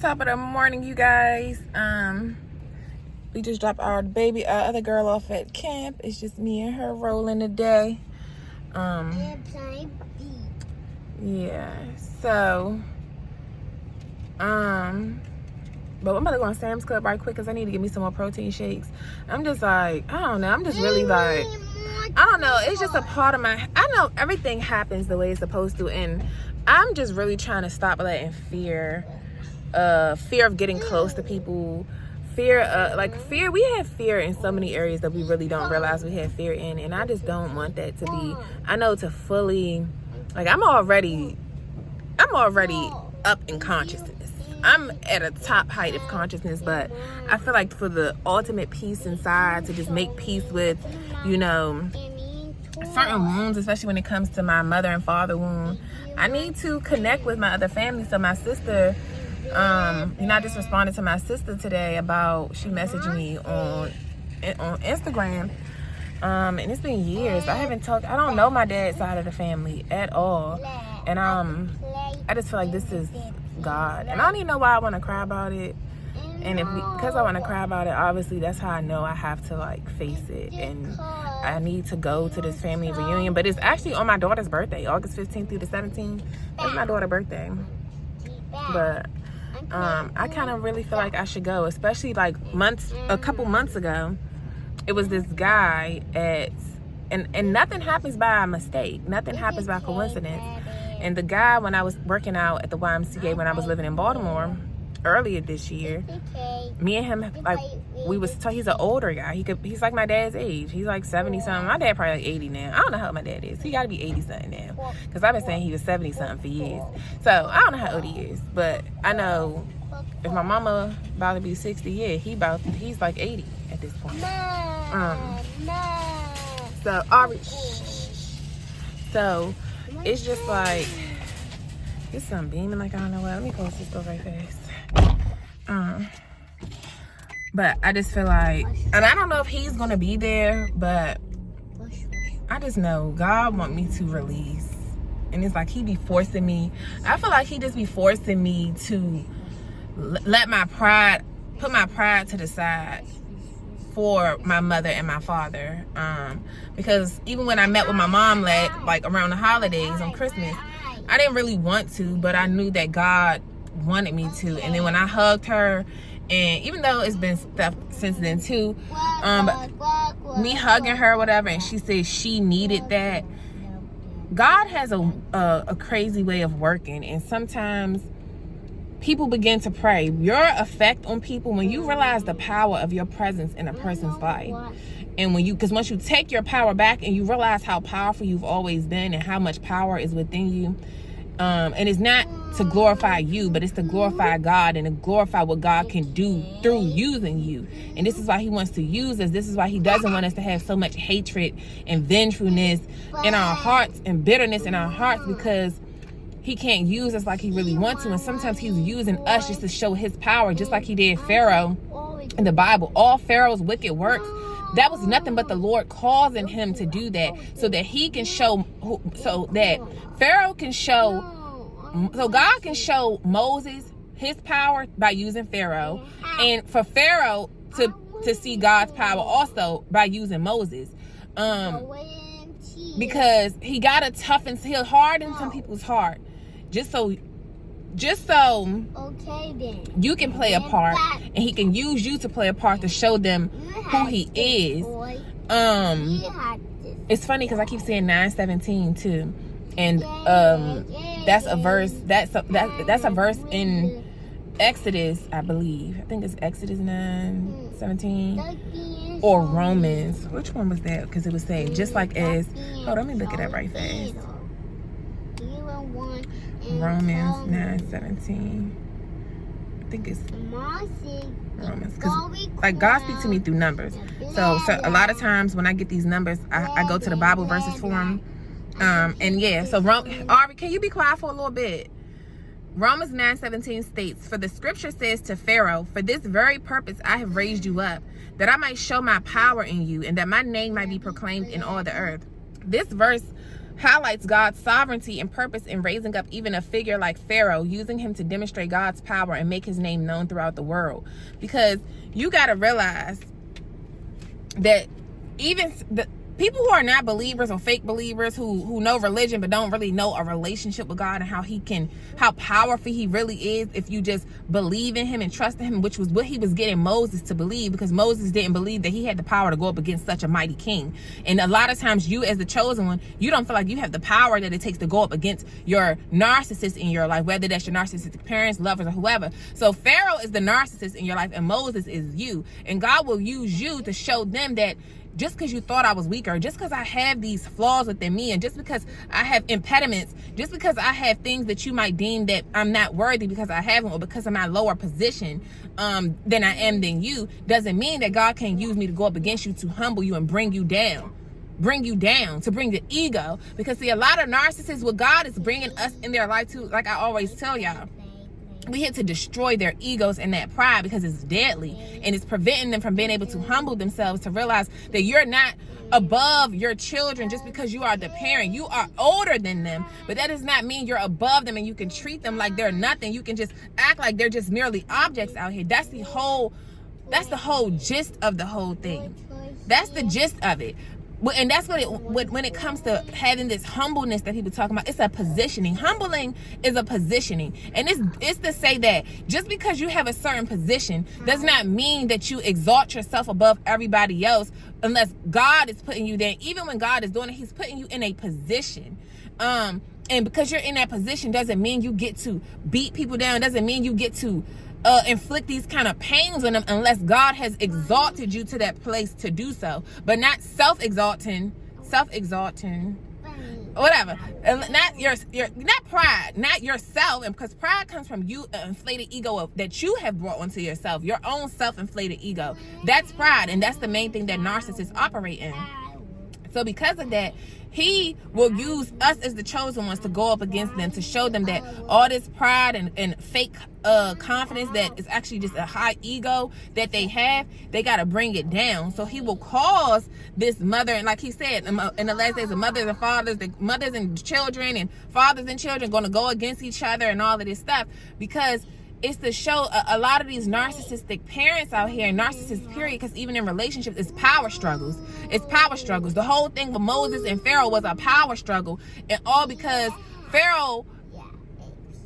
Top of the morning, you guys. We just dropped our other girl off at camp. It's just me and her rolling today. Yeah. So, but I'm about to go on Sam's Club right quick because I need to get me some more protein shakes. I'm just like, I don't know. I'm just really like, I don't know. It's just a part of my, I know everything happens the way it's supposed to, and I'm just really trying to stop letting fear of getting close to people, we have fear in so many areas that we really don't realize we have fear in, and I just don't want that to be, I know, to fully, like, I'm already up in consciousness. I'm at a top height of consciousness, but I feel like for the ultimate peace inside, to just make peace with, you know, certain wounds, especially when it comes to my mother and father wound, I need to connect with my other family. So my sister, I just responded to my sister today about, she messaged me on Instagram, and it's been years. I don't know my dad's side of the family at all, and I just feel like this is God, and I don't even know why I want to cry about it. And because I want to cry about it, obviously that's how I know I have to like face it, and I need to go to this family reunion. But it's actually on my daughter's birthday, August 15th through the 17th. That's my daughter's birthday. But I kind of really feel like I should go, especially like a couple months ago. It was this guy and nothing happens by mistake. Nothing happens by coincidence. And the guy, when I was working out at the YMCA when I was living in Baltimore earlier this year, me and him, like, he's an older guy. He's like my dad's age. He's like 70 something. My dad probably like 80 now. I don't know how old my dad is. He got to be 80 something now, because I've been saying he was 70 something for years. So I don't know how old he is, but I know if my mama about to be 60, yeah, he's like 80 at this point. So so it's just like, it's something beaming like I don't know what. Let me post this stuff right fast. But I just feel like, and I don't know if he's gonna be there, but I just know God want me to release. And it's like he be forcing me. I feel like he just be forcing me to let put my pride to the side for my mother and my father. Because even when I met with my mom like around the holidays on Christmas, I didn't really want to, but I knew that God wanted me to. And then when I hugged her, and even though it's been stuff since then too, but me hugging her or whatever, and she said she needed that. God has a crazy way of working, and sometimes people begin to pray. Your effect on people, when you realize the power of your presence in a person's life, and because once you take your power back and you realize how powerful you've always been and how much power is within you, and it's not to glorify you, but it's to glorify God and to glorify what God can do through using you. And this is why he wants to use us. This is why he doesn't want us to have so much hatred and vengefulness in our hearts and bitterness in our hearts, because he can't use us like he really wants to. And sometimes he's using us just to show his power, just like he did Pharaoh in the Bible. All Pharaoh's wicked works, that was nothing but the Lord causing him to do that, so that he can show, so that Pharaoh can show, so God can show Moses his power by using Pharaoh, and for Pharaoh to see God's power also by using Moses. Because he got he'll harden some people's heart just so okay, then you can play a part, and he can use you to play a part to show them who he is. It's funny because I keep saying 9:17 too, and that's a verse that's a verse in Exodus, I believe. I think it's Exodus 9:17 or Romans. Which one was that? Because it was saying just like as, let me look it up right fast. Romans 9:17. I think it's Romans, because like God speaks to me through numbers. So a lot of times when I get these numbers, I go to the Bible verses for them. And yeah, so Ari, can you be quiet for a little bit? Romans 9:17 states, "For the scripture says to Pharaoh, for this very purpose I have raised you up, that I might show my power in you, and that my name might be proclaimed in all the earth." This verse highlights God's sovereignty and purpose in raising up even a figure like Pharaoh, using him to demonstrate God's power and make his name known throughout the world. Because you got to realize that even the people who are not believers or fake believers who know religion but don't really know a relationship with God and how powerful he really is if you just believe in him and trust in him, which was what he was getting Moses to believe, because Moses didn't believe that he had the power to go up against such a mighty king. And a lot of times you, as the chosen one, you don't feel like you have the power that it takes to go up against your narcissist in your life, whether that's your narcissistic parents, lovers, or whoever. So Pharaoh is the narcissist in your life and Moses is you. And God will use you to show them that just because you thought I was weaker, just because I have these flaws within me, and just because I have impediments, just because I have things that you might deem that I'm not worthy because I haven't, or because of my lower position than I am than you, doesn't mean that God can use me to go up against you, to humble you and bring you down, to bring the ego. Because see, a lot of narcissists, what God is bringing us in their life to, like I always tell y'all, we here to destroy their egos and that pride, because it's deadly and it's preventing them from being able to humble themselves, to realize that you're not above your children just because you are the parent. You are older than them, but that does not mean you're above them and you can treat them like they're nothing. You can just act like they're just merely objects out here. That's the whole gist of the whole thing. That's the gist of it. And that's when it comes to having this humbleness that he was talking about, it's a positioning. Humbling is a positioning. And it's to say that just because you have a certain position does not mean that you exalt yourself above everybody else, unless God is putting you there. Even when God is doing it, he's putting you in a position. And because you're in that position doesn't mean you get to beat people down. Doesn't mean you get to inflict these kind of pains on them, unless God has exalted you to that place to do so. But not self-exalting, whatever. Not not pride, not yourself. And because pride comes from you, inflated ego that you have brought onto yourself, your own self-inflated ego. That's pride, and that's the main thing that narcissists operate in. So because of that, he will use us as the chosen ones to go up against them, to show them that all this pride and fake confidence that is actually just a high ego that they have, they got to bring it down. So he will cause this mother, and like he said, in the last days, the mothers and fathers, the mothers and children and fathers and children going to go against each other and all of this stuff, because it's to show a lot of these narcissistic parents out here, and narcissists period, because even in relationships, it's power struggles. It's power struggles. The whole thing with Moses and Pharaoh was a power struggle, and all because Pharaoh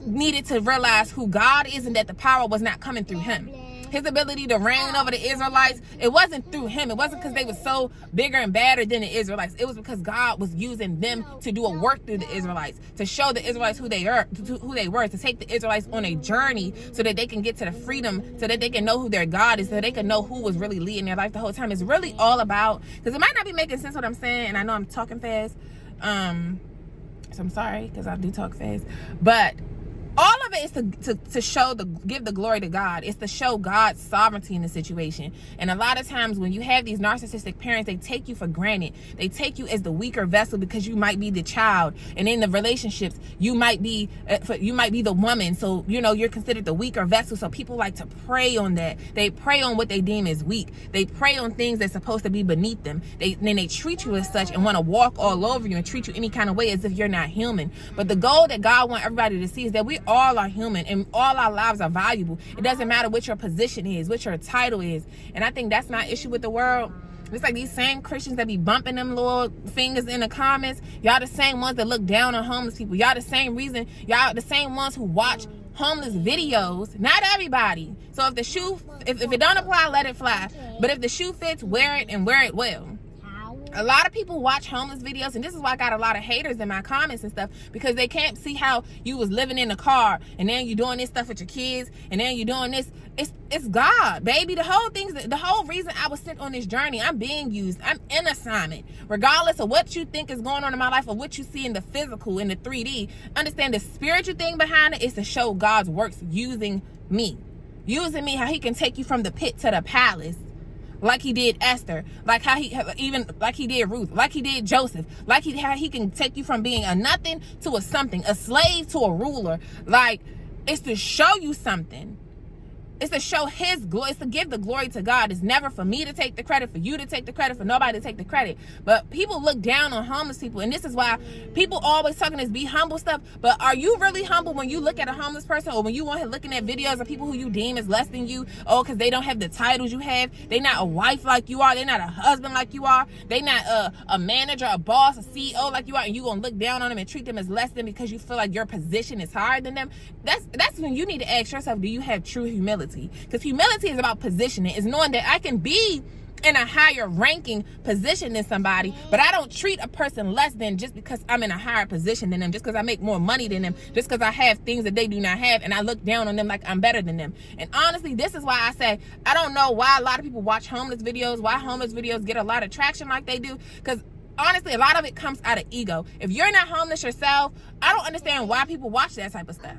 needed to realize who God is and that the power was not coming through him. His ability to reign over the Israelites, it wasn't through him. It wasn't because they were so bigger and badder than the Israelites. It was because God was using them to do a work through the Israelites, to show the Israelites who they were, to take the Israelites on a journey so that they can get to the freedom, so that they can know who their God is, so they can know who was really leading their life the whole time. It's really all about, because it might not be making sense what I'm saying, and I know I'm talking fast. So I'm sorry, because I do talk fast. But all of it is to show give the glory to God. It's to show God's sovereignty in the situation. And a lot of times when you have these narcissistic parents, they take you for granted. They take you as the weaker vessel because you might be the child. And in the relationships, you might be the woman. So, you're considered the weaker vessel. So people like to prey on that. They prey on what they deem as weak. They prey on things that's supposed to be beneath them. Then they treat you as such and want to walk all over you and treat you any kind of way as if you're not human. But the goal that God wants everybody to see is that we all are human and all our lives are valuable. It doesn't matter what your position is, what your title is. And I think that's my issue with the world. It's like these same Christians that be bumping them little fingers in the comments. Y'all the same ones that look down on homeless people. Y'all the same ones who watch homeless videos. Not everybody. So if it don't apply, let it fly. But if the shoe fits, wear it and wear it well. A lot of people watch homeless videos, and this is why I got a lot of haters in my comments and stuff, because they can't see how you was living in the car, and then you doing this stuff with your kids, and then you doing this. It's God, baby. The whole reason I was sent on this journey, I'm being used. I'm in assignment. Regardless of what you think is going on in my life or what you see in the physical, in the 3D, understand the spiritual thing behind it is to show God's works using me. Using me, how he can take you from the pit to the palace. Like he did Esther, like he did Ruth, like he did Joseph, how he can take you from being a nothing to a something, a slave to a ruler. Like, it's to show you something. It's to show his glory. It's to give the glory to God. It's never for me to take the credit, for you to take the credit, for nobody to take the credit. But people look down on homeless people. And this is why people always talking this be humble stuff. But are you really humble when you look at a homeless person, or when you want him looking at videos of people who you deem as less than you? Oh, because they don't have the titles you have. They not a wife like you are. They not a husband like you are. They not a manager, a boss, a CEO like you are. And you going to look down on them and treat them as less than because you feel like your position is higher than them. That's when you need to ask yourself, do you have true humility? Because humility is about positioning. It's knowing that I can be in a higher ranking position than somebody, but I don't treat a person less than just because I'm in a higher position than them, just because I make more money than them, just because I have things that they do not have, and I look down on them like I'm better than them. And honestly, this is why I say I don't know why a lot of people watch homeless videos, why homeless videos get a lot of traction like they do, because honestly, a lot of it comes out of ego. If you're not homeless yourself, I don't understand why people watch that type of stuff.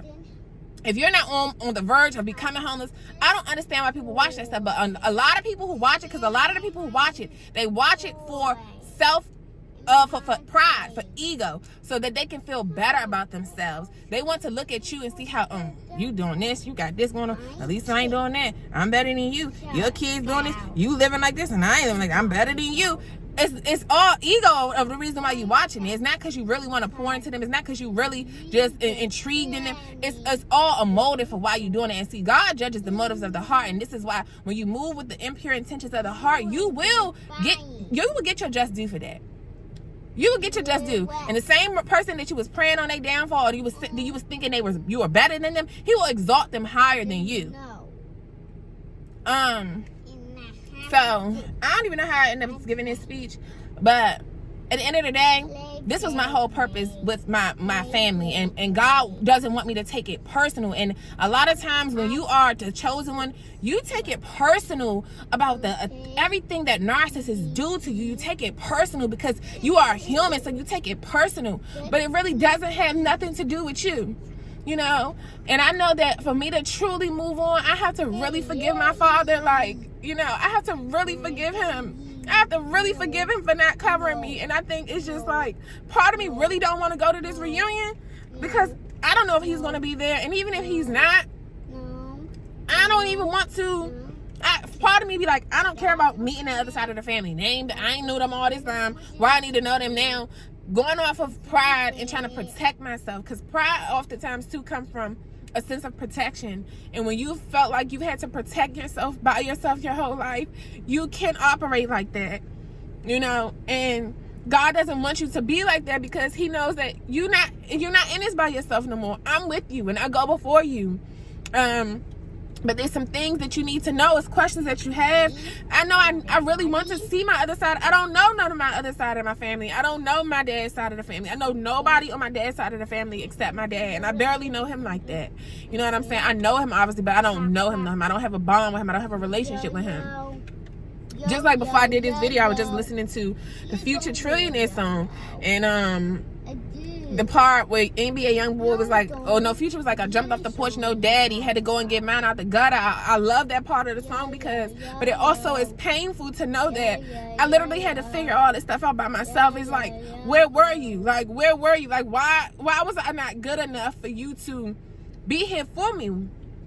If you're not on the verge of becoming homeless, I don't understand why people watch that stuff. But a lot of people who watch it, because a lot of the people who watch it, they watch it for for pride, for ego, so that they can feel better about themselves. They want to look at you and see how, you doing this, you got this going on. At least I ain't doing that. I'm better than you. Your kids doing this, you living like this, and I ain't living like I'm better than you. It's all ego of the reason why you watching it. It's not because you really want to pour into them. It's not because you really just intrigued in them. It's all a motive for why you doing it. And see, God judges the motives of the heart. And this is why when you move with the impure intentions of the heart, you will get your just due for that. You will get your just due. And the same person that you was praying on their downfall, or you was thinking you were better than them, he will exalt them higher than you. So, I don't even know how I ended up giving this speech, but at the end of the day, this was my whole purpose with my family, and God doesn't want me to take it personal. And a lot of times when you are the chosen one, you take it personal about everything that narcissists do to you. You take it personal because you are human, so you take it personal, but it really doesn't have nothing to do with you. You know, and I know that for me to truly move on, I have to really forgive my father. Like, you know, I have to really forgive him. I have to really forgive him for not covering me. And I think it's just like, part of me really don't want to go to this reunion because I don't know if he's going to be there. And even if he's not, I don't even want to. Part of me be like, I don't care about meeting the other side of the family. I ain't knew them all this time. Why I need to know them now? Going off of pride and trying to protect myself, because pride oftentimes too comes from a sense of protection. And when you felt like you had to protect yourself by yourself your whole life, you can't operate like that, you know. And God doesn't want you to be like that, because he knows that you're not in this by yourself no more. I'm with you and I go before you. But there's some things that you need to know. It's questions that you have. I know I really want to see my other side. I don't know none of my other side of my family. I don't know my dad's side of the family. I know nobody on my dad's side of the family except my dad. And I barely know him like that. You know what I'm saying? I know him, obviously, but I don't know him. I don't have a bond with him. I don't have a relationship with him. Just like before I did this video, I was just listening to the Future Trillionaire song. And the part where NBA Youngboy was like, oh no, Future was like, I jumped off the porch, no daddy, had to go and get mine out the gutter. I love that part of the song but it also is painful to know that I literally had to figure all this stuff out by myself. It's like, where were you? Like, where were you? Like, why was I not good enough for you to be here for me?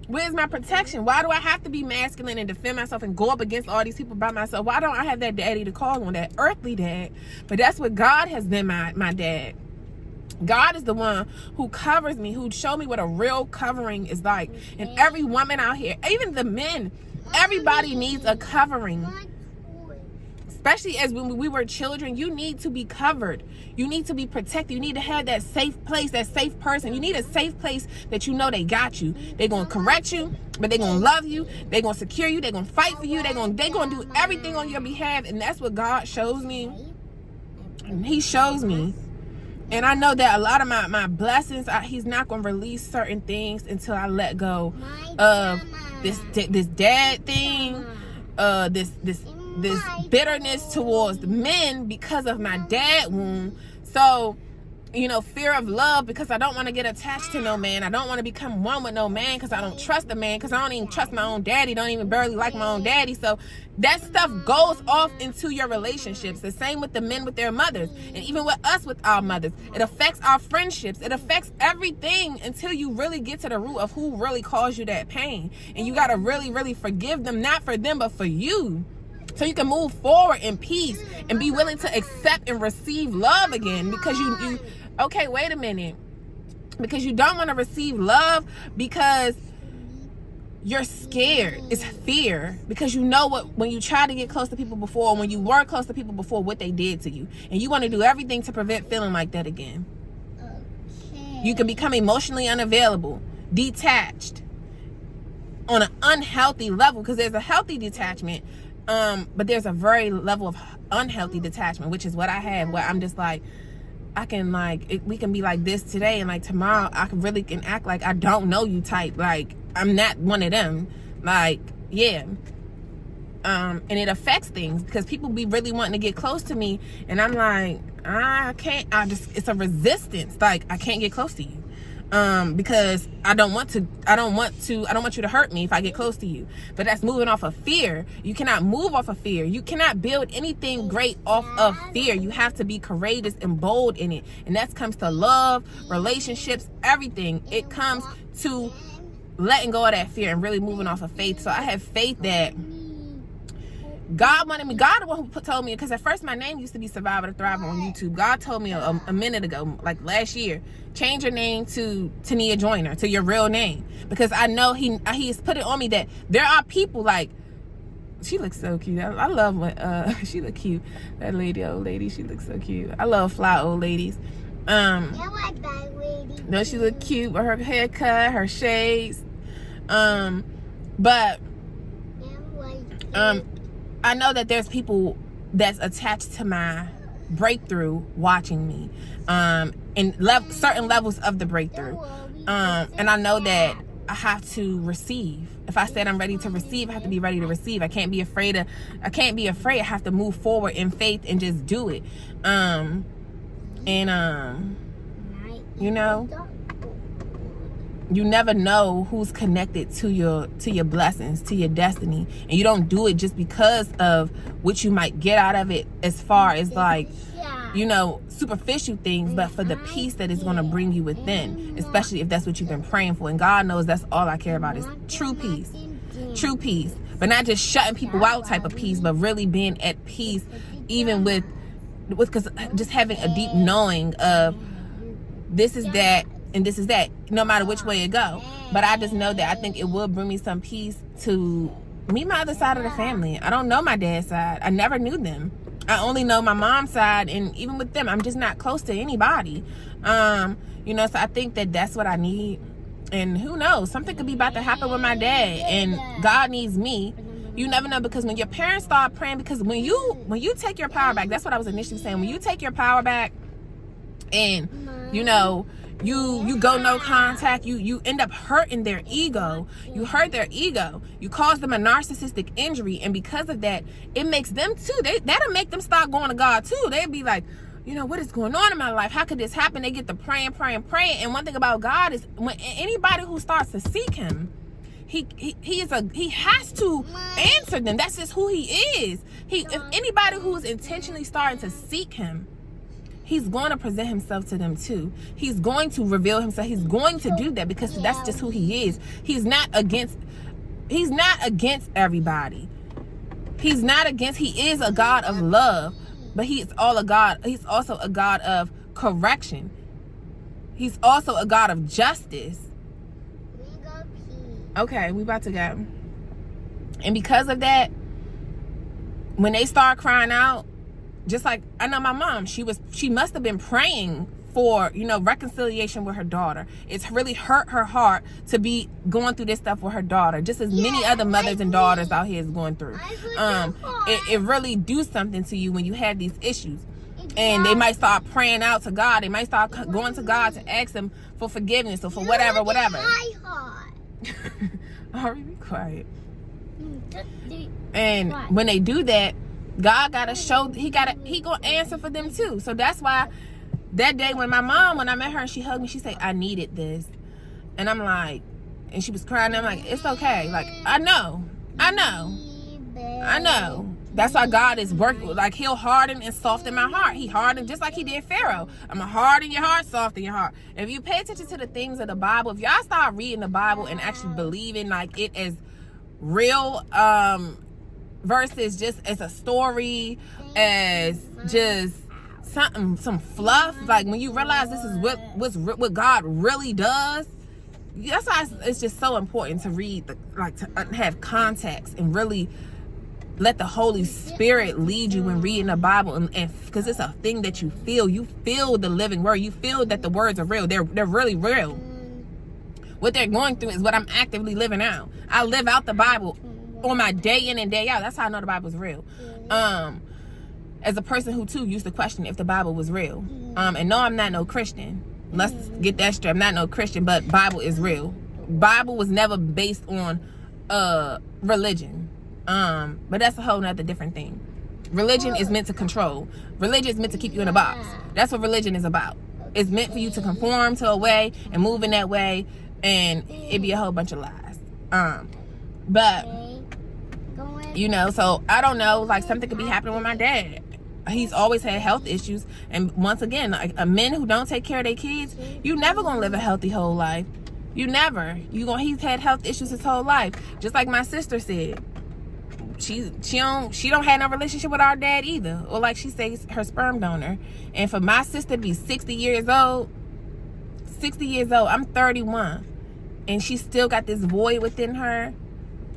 Where's my protection? Why do I have to be masculine and defend myself and go up against all these people by myself? Why don't I have that daddy to call on, that earthly dad? But that's what God has been, my dad. God is the one who covers me, who showed me what a real covering is like. And every woman out here, even the men, everybody needs a covering. Especially as when we were children, you need to be covered. You need to be protected. You need to have that safe place, that safe person. You need a safe place that you know they got you. They're going to correct you, but they're going to love you. They're going to secure you. They're going to fight for you. They're going to do everything on your behalf. And that's what God shows me. He shows me. And I know that a lot of my blessings, he's not going to release certain things until I let go of this dad thing, this bitterness towards men because of my dad wound. So fear of love because I don't want to get attached to no man. I don't want to become one with no man because I don't trust a man, because I don't even trust my own daddy. Don't even barely like my own daddy. So that stuff goes off into your relationships. The same with the men with their mothers, and even with us with our mothers. It affects our friendships. It affects everything until you really get to the root of who really caused you that pain. And you got to really, really forgive them, not for them, but for you. So you can move forward in peace and be willing to accept and receive love again, because you okay, wait a minute. Because you don't want to receive love because you're scared. It's fear. Because you know what, when you try to get close to people before, when you were close to people before, what they did to you. And you want to do everything to prevent feeling like that again. Okay. You can become emotionally unavailable, detached on an unhealthy level, because there's a healthy detachment. But there's a very level of unhealthy detachment, which is what I have, where I'm just like, I can we can be like this today, and like tomorrow I can act like I don't know you type. Like I'm not one of them. Like, yeah. And it affects things because people be really wanting to get close to me, and I'm like, I can't. It's a resistance. Like I can't get close to you. Because I don't want you to hurt me if I get close to you. But that's moving off of fear. You cannot move off of fear. You cannot build anything great off of fear. You have to be courageous and bold in it. And that comes to love, relationships, everything. It comes to letting go of that fear and really moving off of faith. So I have faith that God wanted me. God the one who told me, because at first my name used to be Survivor to Thrive on YouTube. God told me a minute ago, like last year, change your name to Tania Joyner, to your real name, because I know he has put it on me that there are people like, she looks so cute. I love when she look cute. That old lady, she looks so cute. I love fly old ladies. No, she look cute with her haircut, her shades. But I know that there's people that's attached to my breakthrough watching me, in certain levels of the breakthrough, and I know that I have to receive. If I said I'm ready to receive, I have to be ready to receive. I can't be afraid. I have to move forward in faith and just do it. You never know who's connected to your blessings, to your destiny. And you don't do it just because of what you might get out of it, as far as superficial things, but for the peace that is going to bring you within, especially if that's what you've been praying for. And God knows that's all I care about is true peace. True peace. But not just shutting people out type of peace, but really being at peace, even with because just having a deep knowing of this is that and this is that, no matter which way it go. But I just know that I think it will bring me some peace to meet my other side of the family. I don't know my dad's side. I never knew them. I only know my mom's side, and even with them, I'm just not close to anybody. So I think that that's what I need. And who knows, something could be about to happen with my dad, and God needs me. You never know, because when your parents start praying, because when you take your power back, that's what I was initially saying. When you take your power back, and you go no contact, you end up hurting their ego. You hurt their ego. You cause them a narcissistic injury, and because of that, it makes them too. That'll make them start going to God too. They'll be like, what is going on in my life? How could this happen? They get to praying. And one thing about God is, when anybody who starts to seek Him, he has to answer them. That's just who He is. If anybody who is intentionally starting to seek Him, He's going to present Himself to them too. He's going to reveal Himself. He's going to do that because that's just who He is. He's not against everybody. He is a God of love, but He's also a God of correction. He's also a God of justice. Okay, we about to go. And because of that, when they start crying out, just like I know my mom, she must have been praying for, reconciliation with her daughter. It's really hurt her heart to be going through this stuff with her daughter, just as many other mothers and daughters out here is going through. It really do something to you when you have these issues. And they might start praying out to God. They might start going to God to ask Him for forgiveness or for whatever. Alright, be quiet. And when they do that, God gotta show, He gonna answer for them too. So that's why that day when my mom, when I met her and she hugged me, she said, I needed this. And I'm like, and she was crying. I'm like, it's okay. Like, I know. That's why God is working. Like, he'll harden and soften my heart. He hardened just like he did Pharaoh. I'm going to harden your heart, soften your heart. If you pay attention to the things of the Bible, if y'all start reading the Bible and actually believing like it is real, versus just as a story, as just some fluff, like when you realize this is what God really does, that's why it's just so important to read to have context and really let the Holy Spirit lead you when reading the Bible, and because it's a thing that you feel the living word, you feel that the words are real, they're really real. What they're going through is what I'm actively living out. I live out the Bible on my day in and day out. That's how I know the Bible is real. As a person who too used to question if the Bible was real. And no, I'm not no Christian. Let's get that straight. I'm not no Christian, but Bible is real. Bible was never based on religion. But that's a whole nother different thing. Religion is meant to control. Religion is meant to keep you in a box. That's what religion is about. It's meant for you to conform to a way and move in that way, and it be a whole bunch of lies. But you know, so I don't know, like something could be happening with my dad. He's always had health issues, and once again, like men who don't take care of their kids, you never gonna live a healthy whole life. He's had health issues his whole life. Just like my sister said, she don't have no relationship with our dad either, or like she says, her sperm donor. And for my sister to be 60 years old, I'm 31, and she still got this void within her.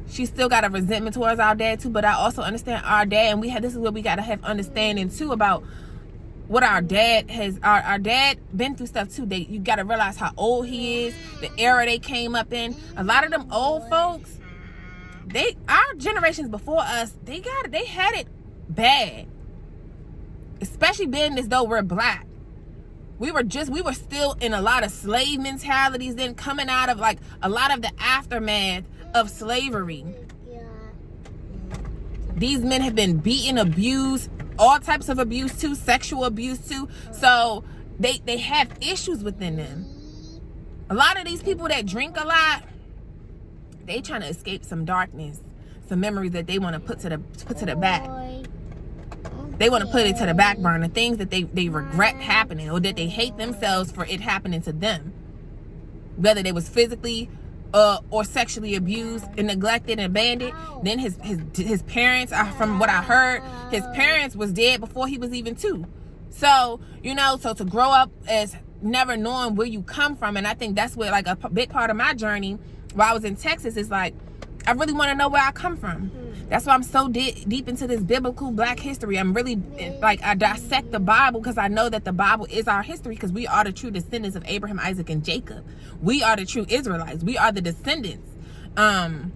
She still got a resentment towards our dad too, but I also understand our dad, and this is what we got to have understanding too about what our dad has. Our dad been through stuff too. You got to realize how old he is, the era they came up in. A lot of them old folks, our generations before us, they had it bad, especially being as though we're black. We were still in a lot of slave mentalities, then coming out of like a lot of the aftermath of slavery. These men have been beaten, abused, all types of abuse too, sexual abuse too. So they have issues within them. A lot of these people that drink a lot, they trying to escape some darkness, some memories that they want to put to the back. They want to put it to the back burner, things that they regret happening, or that they hate themselves for it happening to them, whether they was physically or sexually abused and neglected and abandoned. Then his parents, from what I heard, his parents was dead before he was even 2. So, you know, so to grow up as never knowing where you come from, and I think that's where like a big part of my journey while I was in Texas is like, I really want to know where I come from. That's why I'm so deep into this biblical black history. I'm really like, I dissect the Bible because I know that the Bible is our history, because we are the true descendants of Abraham, Isaac, and Jacob. We are the true Israelites. We are the descendants. And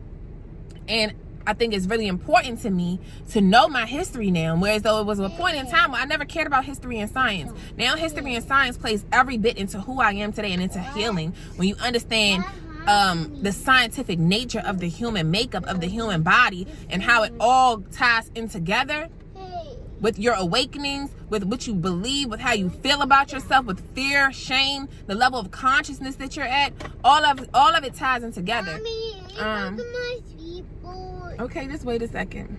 I think it's really important to me to know my history now, whereas though it was a point in time where I never cared about history and science. Now history and science plays every bit into who I am today and into healing. When you understand the scientific nature of the human makeup of the human body and how it all ties in together with your awakenings, with what you believe, with how you feel about yourself, with fear, shame, the level of consciousness that you're at, all of it ties in together. Okay, just wait a second.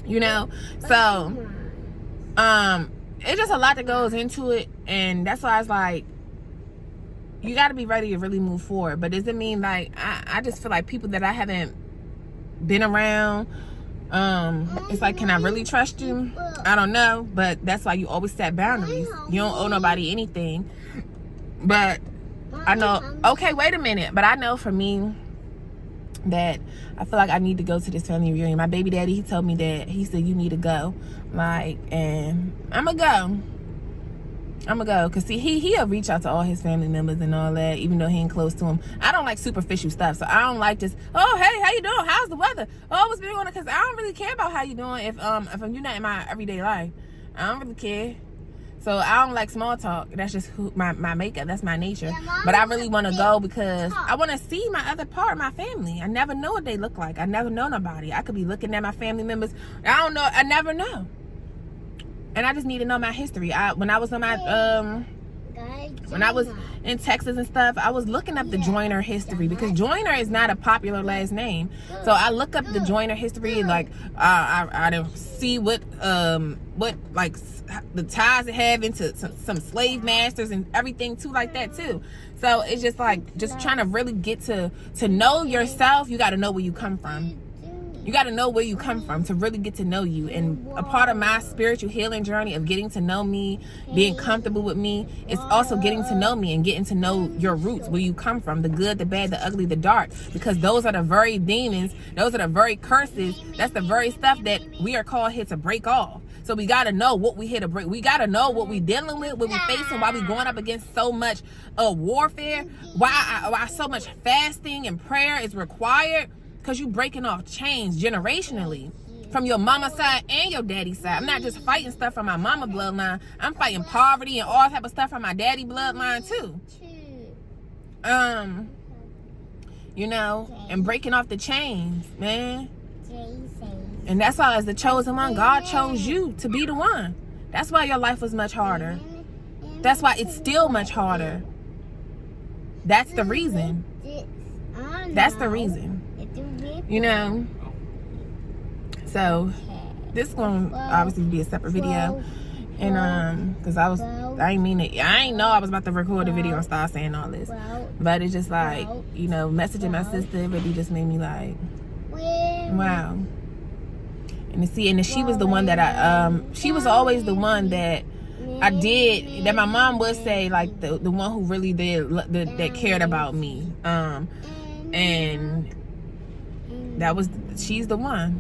You know, so it's just a lot that goes into it, and that's why it's like, you got to be ready to really move forward. But does it mean like I just feel like people that I haven't been around, it's like, can I really trust you? I don't know. But that's why you always set boundaries. You don't owe nobody anything. But I know, okay, wait a minute, but I know for me that I feel like I need to go to this family reunion. My baby daddy, he told me that, he said, you need to go, like, and I'm gonna go, because see, he'll reach out to all his family members and all that, even though he ain't close to him. I don't like superficial stuff, so I don't like this, oh, hey, how you doing? How's the weather? Oh, what's been going on? Because I don't really care about how you doing if you're not in my everyday life. I don't really care. So I don't like small talk. That's just my makeup. That's my nature. But I really want to go because I want to see my other part, my family. I never know what they look like. I never know nobody. I could be looking at my family members. I don't know. I never know. And I just need to know my history. When I was on my when I was in Texas and stuff, I was looking up the Joyner history, because Joyner is not a popular last name. So I look up the Joyner history, like I didn't see what like the ties it have into some slave masters and everything too, like that too. So it's just like, just trying to really get to know yourself. You got to know where you come from. You got to know where you come from to really get to know you. And a part of my spiritual healing journey of getting to know me, being comfortable with me, is also getting to know me and getting to know your roots, where you come from, the good, the bad, the ugly, the dark. Because those are the very demons, those are the very curses, that's the very stuff that we are called here to break off. So we got to know what we here to break. We got to know what we dealing with, what we facing, why we going up against so much warfare, why so much fasting and prayer is required. Because you breaking off chains generationally from your mama side and your daddy side. I'm not just fighting stuff from my mama bloodline. I'm fighting poverty and all type of stuff from my daddy bloodline too. You know, and breaking off the chains, man. And that's why, as the chosen one, God chose you to be the one. That's why your life was much harder. That's why it's still much harder. That's the reason. That's the reason. You know, so this is going to obviously be a separate video, and because I ain't know I was about to record a video and start saying all this, but it's just like, you know, messaging my sister really just made me like, wow. And to see, and she was the one that she was always the one that that my mom would say, like, the one who really did, that cared about me, and she's the one.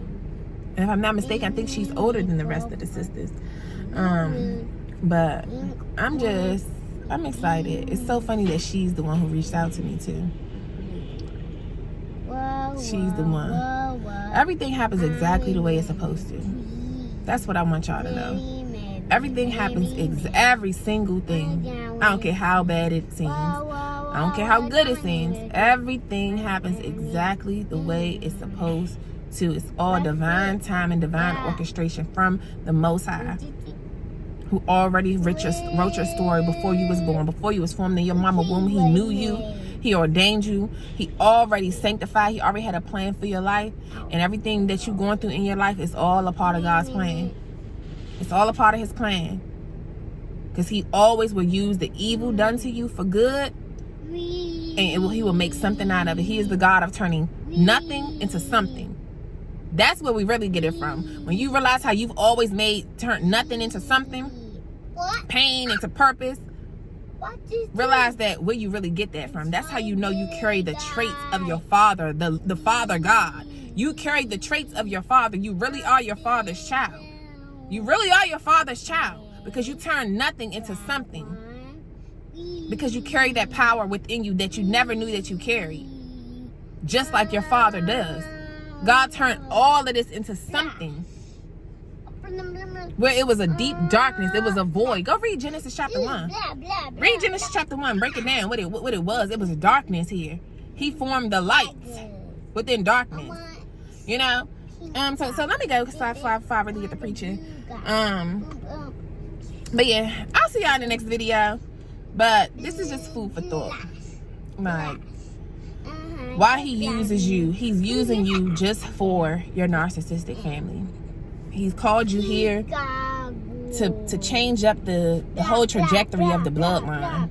And if I'm not mistaken, I think she's older than the rest of the sisters. But I'm excited. It's so funny that she's the one who reached out to me too. She's the one. Everything happens exactly the way it's supposed to. That's what I want y'all to know. Everything happens, every single thing. I don't care how bad it seems. I don't care how good it seems. Everything happens exactly the way it's supposed to. It's all divine time and divine orchestration from the Most High, who already wrote your story before you was born, before you was formed in your mama's womb. He knew you. He ordained you. He already sanctified. He already had a plan for your life. And everything that you're going through in your life is all a part of God's plan. It's all a part of his plan. Because he always will use the evil done to you for good. And he will make something out of it. He is the God of turning nothing into something. That's where we really get it from. When you realize how you've always turned nothing into something, pain into purpose, realize that where you really get that from. That's how you know you carry the traits of your father, the Father God. You carry the traits of your father. You really are your father's child. You really are your father's child, because you turn nothing into something. Because you carry that power within you that you never knew that you carried. Just like your father does. God turned all of this into something where it was a deep darkness. It was a void. Go read Genesis chapter 1. Read Genesis chapter 1. Break it down what it was. It was darkness here. He formed the lights within darkness. You know? So let me go before I really get to preaching. But yeah, I'll see y'all in the next video. But this is just food for thought. Like, why he uses you. He's using you just for your narcissistic family. He's called you here to change up the whole trajectory of the bloodline.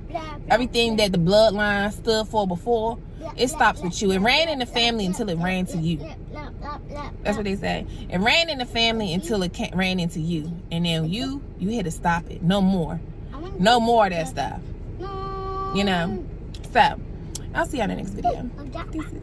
Everything that the bloodline stood for before, it stops with you. It ran in the family until it ran to you. That's what they say. It ran in the family until it ran into you. And then you had to stop it. No more. No more of that stuff. You know? So, I'll see you on the next video. Deuces.